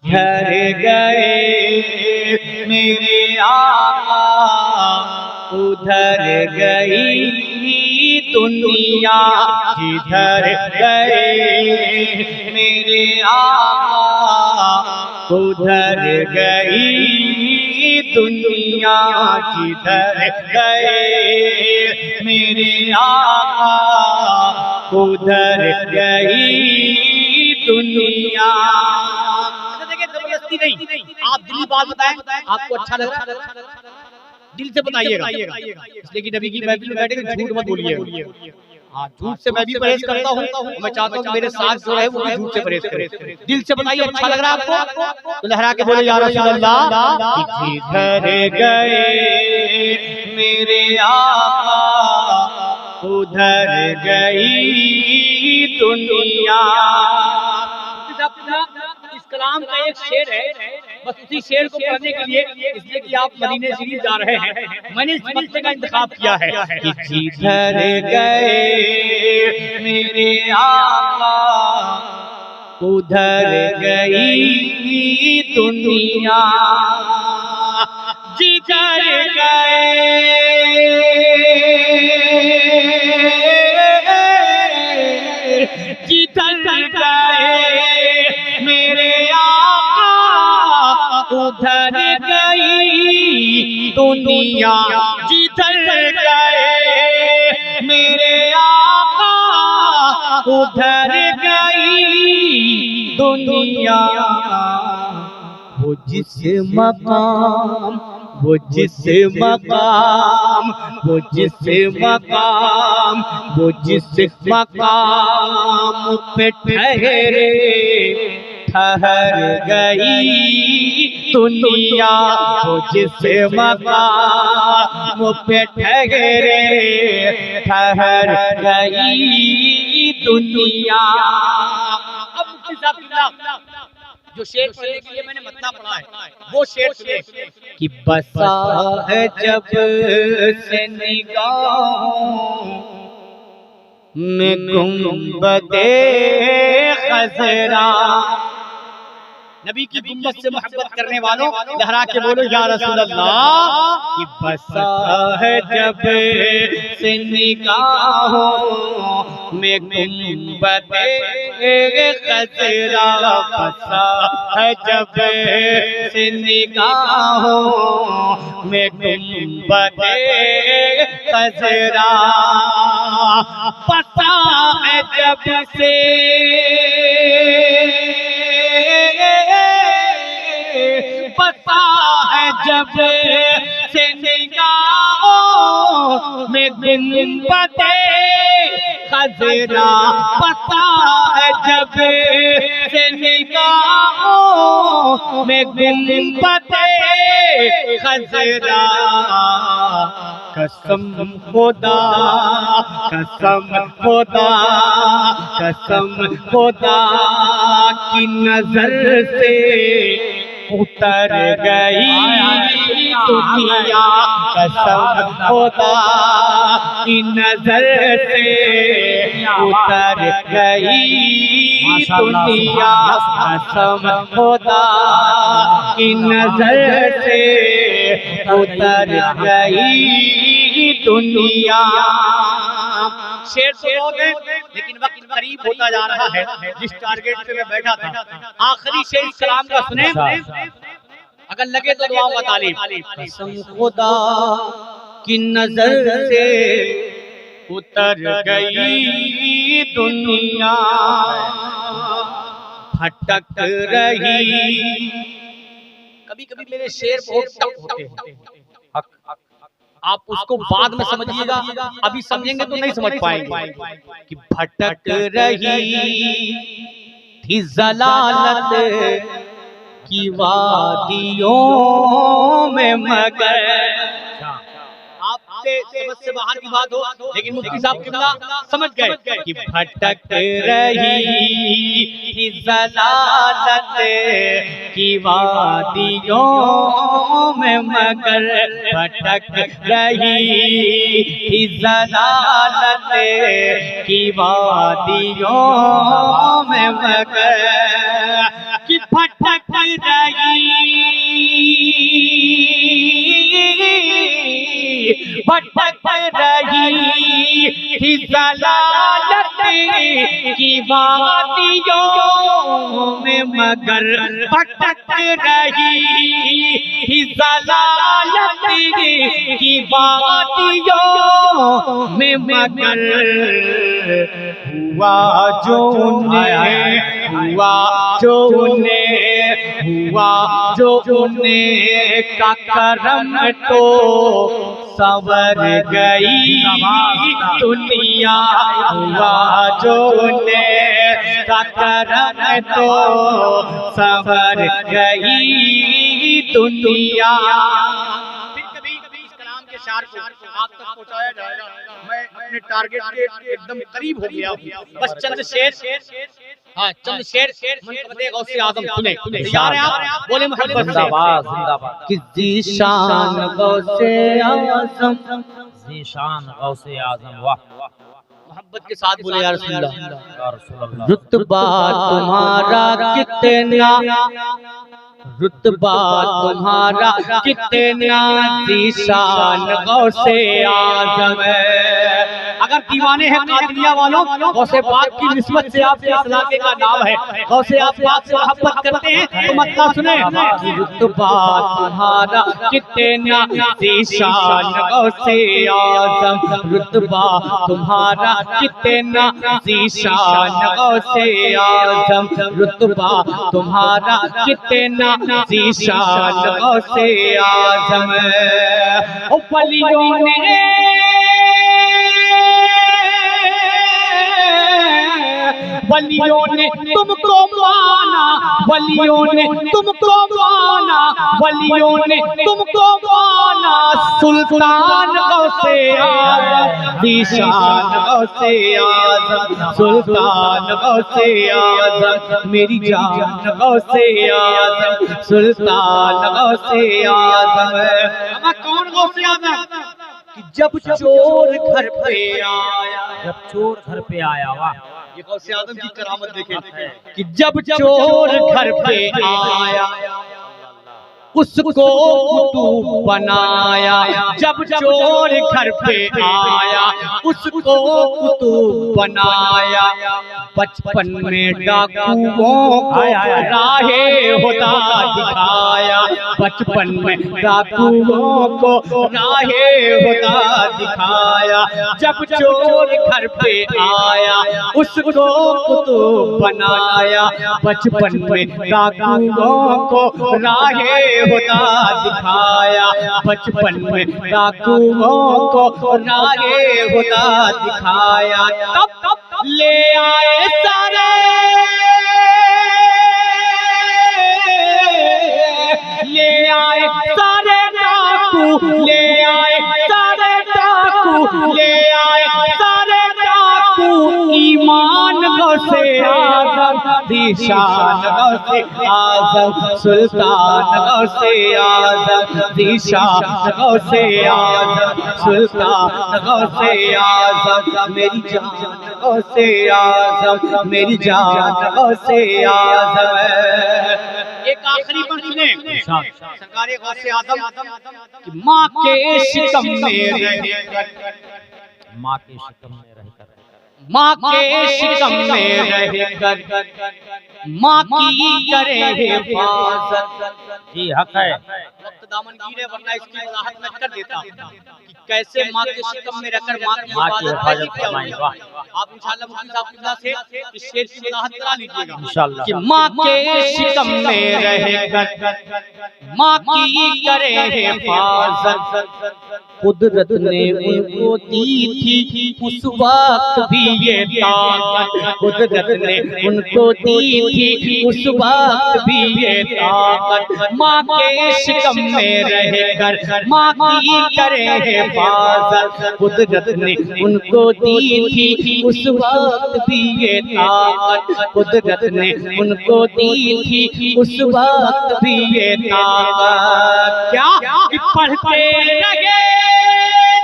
जिधर गए मेरे आका उधर गई दुनिया, जिधर गए मेरे आका उधर गई दुनिया, जिधर गए मेरे आका उधर गई दुनिया। देखिए जबरदस्ती नहीं, आप दिली बात बताएं, आपको अच्छा लग रहा है दिल से बताइएगा, इसलिए कि नबी की महफिल में बैठे झूठ मत बोलिए। हाँ, झूठ से मैं भी परहेज करता हूँ, मैं चाहता हूँ कि मेरे साथ जो है वो भी झूठ से परहेज करे। दिल से बताइए अच्छा लग रहा है आपको तो लहरा के बोले या रसूल अल्लाह। जिधर गए मेरे आका उधर गई दुनिया। इस कलाम का एक शेर है, बस उसी शेर को पढ़ने के लिए, इसलिए कि आप मदीने शरीफ जा रहे हैं, मैंने इस मसले का इंतखाब किया है कि जिधर गए मेरे आका उधर गई दुनिया, जिधर गए जिधर गए मेरे आका उधर गई दुनिया, जिधर गए मेरे आका उधर गई दुनिया। वो जिस मकाम वो जिस मकाम वो जिस मकाम वो जिस मकाम पे ठहरे ठहर गई दुनिया, वो जिस मकाम पे ठहरे ठहर गई दुनिया। अब मुफ्ती साहब जो शेर पढ़ने के लिए मैंने मतला पढ़ा है वो शेर सुनिए कि बसा है जब से निगाहों में गुंबदे खज़रा। नबी की गुंबद से मोहब्बत करने वालों लहरा के बोलो या रसूल अल्लाह। कि बसा है जब से निगाहों में गुंबदे खज़रा, बसा है जब से निगाहों में गुंबदे खज़रा, बसा है जब से बसा है जब से निगाहों में गुंबदे खज़रा, बसा है जब से निगाहों में गुंबदे खज़रा। कसम खुदा कसम खुदा कसम खुदा की नजर से उतर गई दुनिया, कसम खुदा की नजर से उतर गई दुनिया, कसम खुदा की नजर से उतर गई दुनिया। शेर तो बहुत है लेकिन वक्त करीब होता जा रहा है, जिस टारगेट पे मैं बैठा था आखिरी शेर इस कलाम का सुने, अगर लगे तो दुआओं का तालीम। कसम खुदा की नजर से उतर गई दुनिया, भटक रही। कभी कभी मेरे शेर बहुत टफ होते हैं, आप उसको बाद में समझिएगा, अभी समझेंगे तो नहीं समझ पाएंगे। कि भटक रही थी जलालत की वादियों में मगर, आपके समझ से बाहर की बात हो लेकिन मुफ्ती साहब किबला समझ गए कि भटक रही थी जलालत की वादियों में मगर, भटक रही थी जलालत की वादियों में मगर, कि भटक भटक रही थी ज़लालत की वादियों में, मगर भटक रही थी ज़लालत की वादियों में, मगर हुआ जो उन्हें का करम तो संवर गई दुनिया। हुआ जो उन्हें का करम तो संवर गई दुनिया। शार को आप तक पहुंचाया जाएगा। मैं अपने टारगेट के एकदम करीब हो गया हूं। बस चंद शेर, हाँ चंद शेर मनक़बत गौसे आज़म सुने। तैयार हैं आप? बोले मोहब्बत से जिंदाबाद जिंदाबाद। कि ज़ीशान गौसे आज़म, ज़ीशान गौसे आज़म। वाह मोहब्बत के साथ बोले या रसूल अल्लाह। या रसूल अल्लाह। रुतबा तुम्हारा कितना, रुतबा तुम्हारा कितना ज़ीशान गौसे आज़म है। अगर दीवाने हैं कादरिया वालों, गौसे पाक की निस्बत से आपके इस इलाके का नाम है। गौसे आप पाक से मोहब्बत करते हैं तो मतलब सुने, रुतबा तुम्हारा कितना ज़ीशान गौसे आज़म, रुतबा तुम्हारा कितना ज़ीशान गौसे आज़म, रुतबा तुम्हारा कितना ज़ीशान गौसे आज़म। ओ वलियों ने तुमको माना, वलियों ने तुमको माना, वलियों ने तुमको माना, सुल्तान गौसे आज़म, ज़ीशान गौसे आज़म, सुल्तान गौसे आज़म, मेरी जान गौसे आज़म, सुल्तान गौसे आज़म। अब कौन गौसे आज़म? कि जब चोर घर पे आया, जब चोर घर पे आया। वाह ये गौसे आज़म की करामत देखें कि जब चोर घर पे आया उसको कुतुब बनाया, जब चोर घर पे आया उसको कुतुब बनाया। बचपन में डाकुओं को राहे हुदा दिखाया, बचपन में डाकुओं को राहे हुदा दिखाया। जब चोर घर पे आया उसको कुतुब बनाया, बचपन में डाकुओं को राहे खुदा दिखाया, बचपन में डाकुओं को राहे खुदा दिखाया। तब ले आए सारे, ले आए सारे डाकू, ले आए सारे डाकू, ले आए सारे डाकू, ईमान गौसे आज़म, ज़ीशान गौसे आज़म, सुल्तान गौसे आज़म, ज़ीशान गौसे आज़म, सुल्तान गौसे आज़म, मेरी जान गौसे आज़म, मेरी जान गौसे आज़म। एक आखिरी पर सुने सरकार गौसे आज़म कि माँ के शिकम में रहकर, माँ के शिकम में रहकर, माँ के शिकम में रहकर माँ की करे हिफाजत। जी हक है। वक्त दामन गिरे वरना इसकी वजाहत मैं कर देता कि कैसे माँ के शिकम में रहकर माँ की हिफाजत फरमाई। आप इंशाअल्लाह मुफ्ती साहब किबला से इस शेर की वजाहत करा लीजिएगा इंशाअल्लाह। कि माँ के शिकम में रहकर माँ की करे हिफाजत। कुदरत ने उनको दी थी उस वक्त भी ये ताकत, कुदरत ने उनको दी थी उस वक्त भी ये ताकत। माँ के शिकम में रहकर माँ की करे हिफाजत, कुदरत ने उनको दी थी उस वक्त भी ये ताकत, कुदरत ने उनको दी थी उस वक्त भी ये ताकत। क्या कि पढ़ते लगे